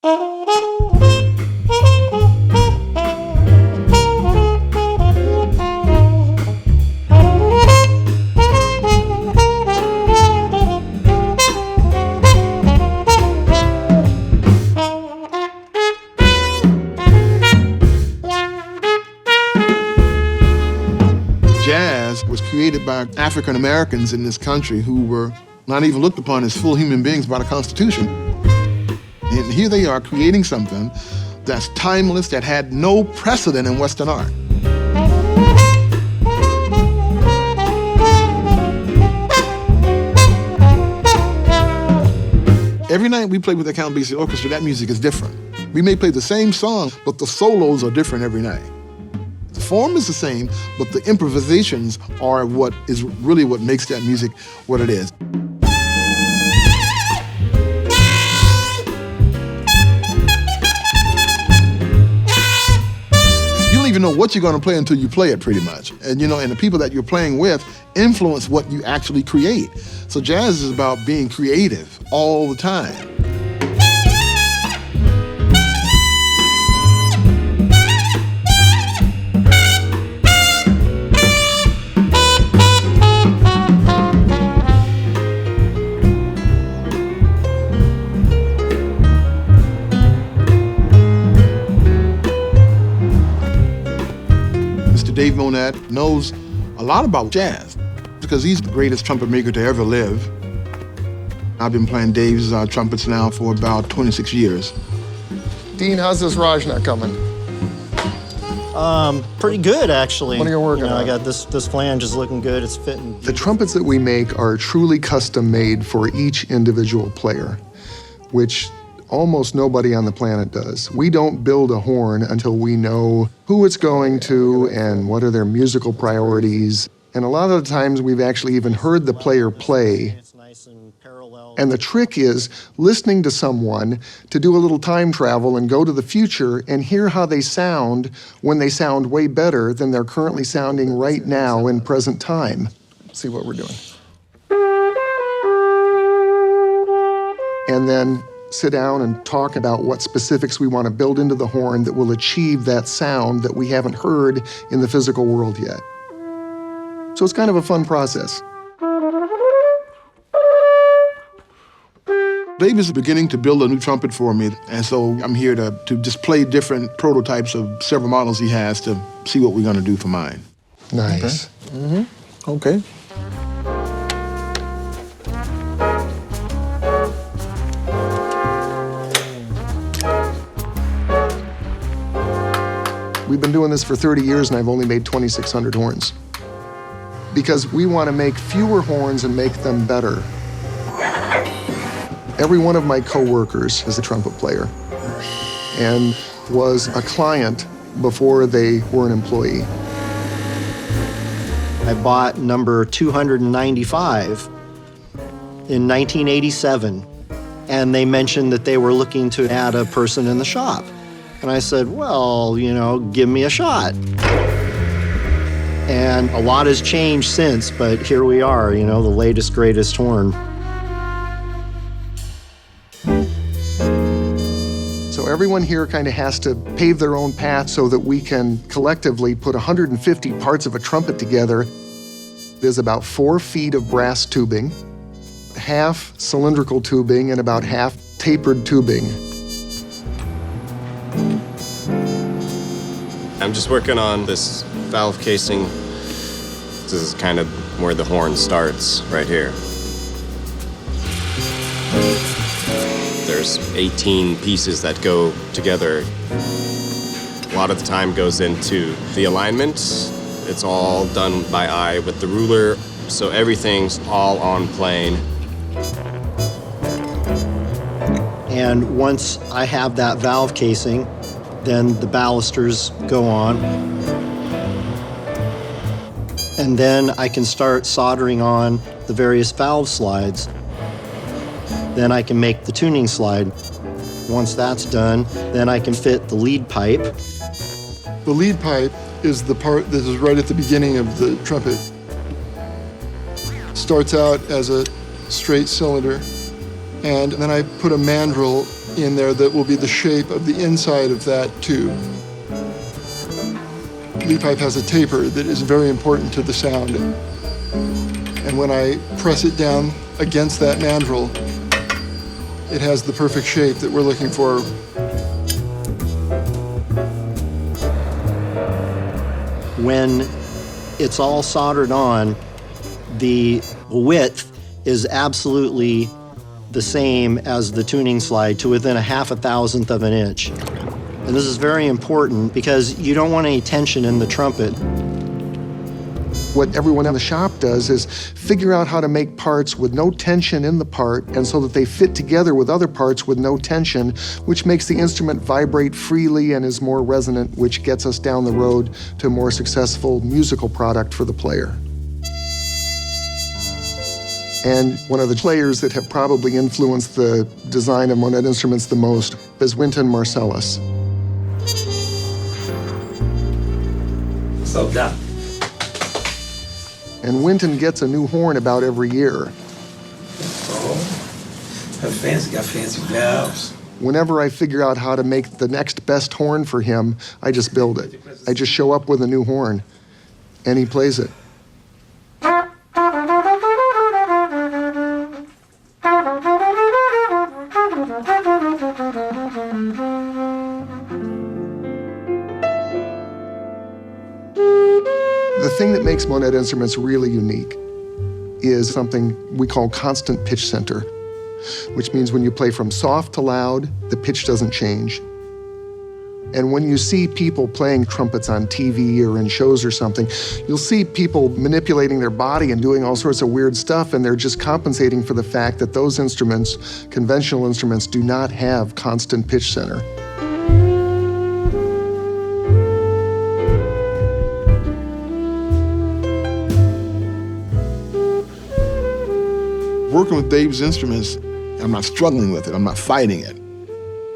Jazz was created by African Americans in this country who were not even looked upon as full human beings by the Constitution. And here they are creating something that's timeless, that had no precedent in Western art. Every night we play with the Count Basie Orchestra, that music is different. We may play the same song, but the solos are different every night. The form is the same, but the improvisations are what is really what makes that music what it is. You don't even know what you're going to play until you play it, pretty much. And and the people that you're playing with influence what you actually create. So jazz is about being creative all the time. Dave Monette knows a lot about jazz because he's the greatest trumpet maker to ever live. I've been playing Dave's trumpets now for about 26 years. Dean, how's this Rajna coming? Pretty good, actually. What are you working on? I got this flange is looking good. It's fitting. The trumpets that we make are truly custom made for each individual player, which almost nobody on the planet does. We don't build a horn until we know who it's going to and what are their musical priorities. And a lot of the times we've actually even heard the player play. And the trick is listening to someone to do a little time travel and go to the future and hear how they sound when they sound way better than they're currently sounding right now in present time. See what we're doing. And then sit down and talk about what specifics we want to build into the horn that will achieve that sound that we haven't heard in the physical world yet. So it's kind of a fun process. Dave is beginning to build a new trumpet for me, and so I'm here to just play different prototypes of several models he has to see what we're going to do for mine. Nice. Okay. Mm-hmm. Okay. We've been doing this for 30 years and I've only made 2,600 horns. Because we want to make fewer horns and make them better. Every one of my coworkers is a trumpet player and was a client before they were an employee. I bought number 295 in 1987, and they mentioned that they were looking to add a person in the shop. And I said, well, give me a shot. And a lot has changed since, but here we are, the latest, greatest horn. So everyone here kind of has to pave their own path so that we can collectively put 150 parts of a trumpet together. There's about 4 feet of brass tubing, half cylindrical tubing, and about half tapered tubing. I'm just working on this valve casing. This is kind of where the horn starts, right here. There's 18 pieces that go together. A lot of the time goes into the alignment. It's all done by eye with the ruler, so everything's all on plane. And once I have that valve casing, then the balusters go on. And then I can start soldering on the various valve slides. Then I can make the tuning slide. Once that's done, then I can fit the lead pipe. The lead pipe is the part that is right at the beginning of the trumpet. Starts out as a straight cylinder, and then I put a mandrel in there that will be the shape of the inside of that tube. Lead pipe has a taper that is very important to the sound. And when I press it down against that mandrel, it has the perfect shape that we're looking for. When it's all soldered on, the width is absolutely the same as the tuning slide to within a 1/2,000th of an inch. And this is very important because you don't want any tension in the trumpet. What everyone in the shop does is figure out how to make parts with no tension in the part and so that they fit together with other parts with no tension, which makes the instrument vibrate freely and is more resonant, which gets us down the road to a more successful musical product for the player. And one of the players that have probably influenced the design of Monet instruments the most is Wynton Marsalis. What's up, Doc? And Wynton gets a new horn about every year. Oh, got fancy valves. Whenever I figure out how to make the next best horn for him, I just build it. I just show up with a new horn, and he plays it. The thing that makes Monet instruments really unique is something we call constant pitch center, which means when you play from soft to loud, the pitch doesn't change. And when you see people playing trumpets on TV or in shows or something, you'll see people manipulating their body and doing all sorts of weird stuff, and they're just compensating for the fact that those instruments, conventional instruments, do not have constant pitch center. Working with Dave's instruments, I'm not struggling with it, I'm not fighting it.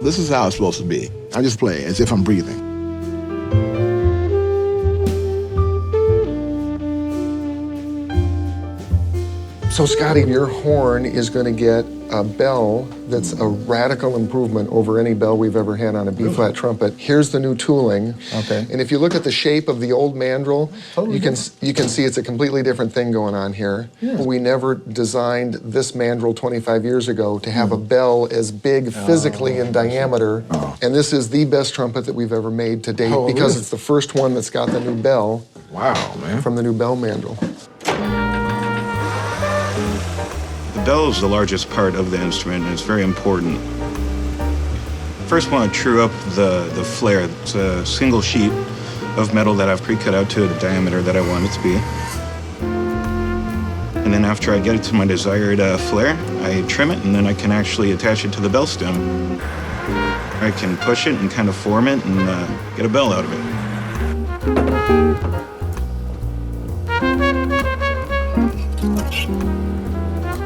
This is how it's supposed to be. I just play as if I'm breathing. So Scotty, your horn is going to get a bell that's a radical improvement over any bell we've ever had on a B-flat trumpet. Here's the new tooling. Okay. And if you look at the shape of the old mandrel, you can see it's a completely different thing going on here. Yeah. We never designed this mandrel 25 years ago to have a bell as big physically in diameter. And this is the best trumpet that we've ever made to date because it's the first one that's got the new bell. Wow, man. From the new bell mandrel. The bell is the largest part of the instrument, and it's very important. First, want to true up the flare. It's a single sheet of metal that I've pre-cut out to the diameter that I want it to be. And then after I get it to my desired flare, I trim it, and then I can actually attach it to the bell stem. I can push it and kind of form it and get a bell out of it.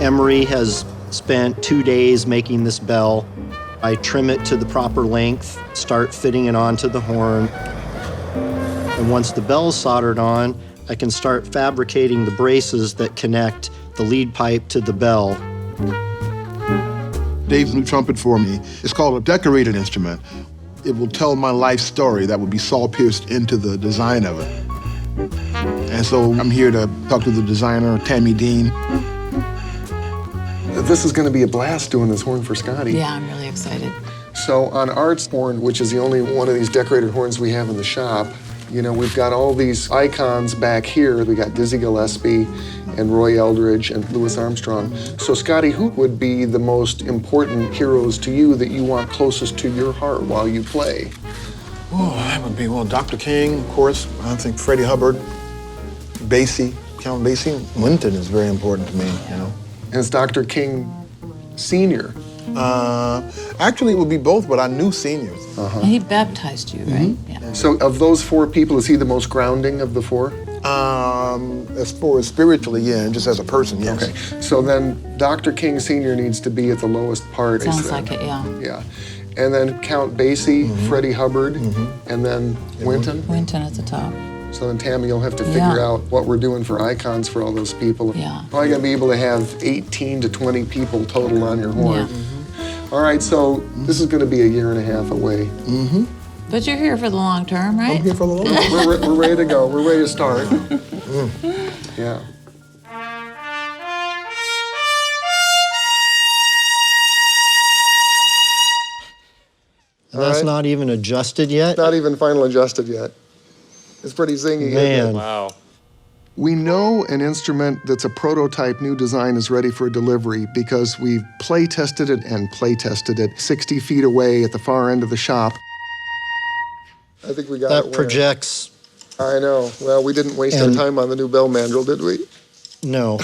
Emery has spent 2 days making this bell. I trim it to the proper length, start fitting it onto the horn. And once the bell is soldered on, I can start fabricating the braces that connect the lead pipe to the bell. Dave's new trumpet for me is called a decorated instrument. It will tell my life story that will be saw-pierced into the design of it. And so I'm here to talk to the designer, Tammy Dean. This is going to be a blast doing this horn for Scotty. Yeah, I'm really excited. So on Art's horn, which is the only one of these decorated horns we have in the shop, you know, we've got all these icons back here. We got Dizzy Gillespie and Roy Eldridge and Louis Armstrong. So Scotty, who would be the most important heroes to you that you want closest to your heart while you play? Oh, that would be, well, Dr. King, of course. I think Freddie Hubbard, Basie, Count Basie. Wynton is very important to me, you know. And it's Dr. King Sr. Actually, it would be both, but I knew seniors. And he baptized you, right? Yeah. So of those four people, is he the most grounding of the four? As far as spiritually, yeah, and just as a person, yes. Okay, so then Dr. King Sr. needs to be at the lowest part. Sounds like it, yeah. Yeah. And then Count Basie, Freddie Hubbard, and then Wynton. Wynton at the top. So then, Tammy, you'll have to figure out what we're doing for icons for all those people. Yeah. Probably gonna be able to have 18 to 20 people total on your horn. Yeah. All right, so this is going to be a year and a half away. But you're here for the long term, right? I'm here for the long run. We're ready to go. We're ready to start. Yeah. And that's right. not even adjusted yet? Not even final adjusted yet. It's pretty zingy. isn't it? Man. Wow. We know an instrument that's a prototype new design is ready for delivery because we've play tested it and play tested it 60 feet away at the far end of the shop. I think we got it. That winning. projects, I know. Well, we didn't waste our And- time on the new bell mandrel, did we? no.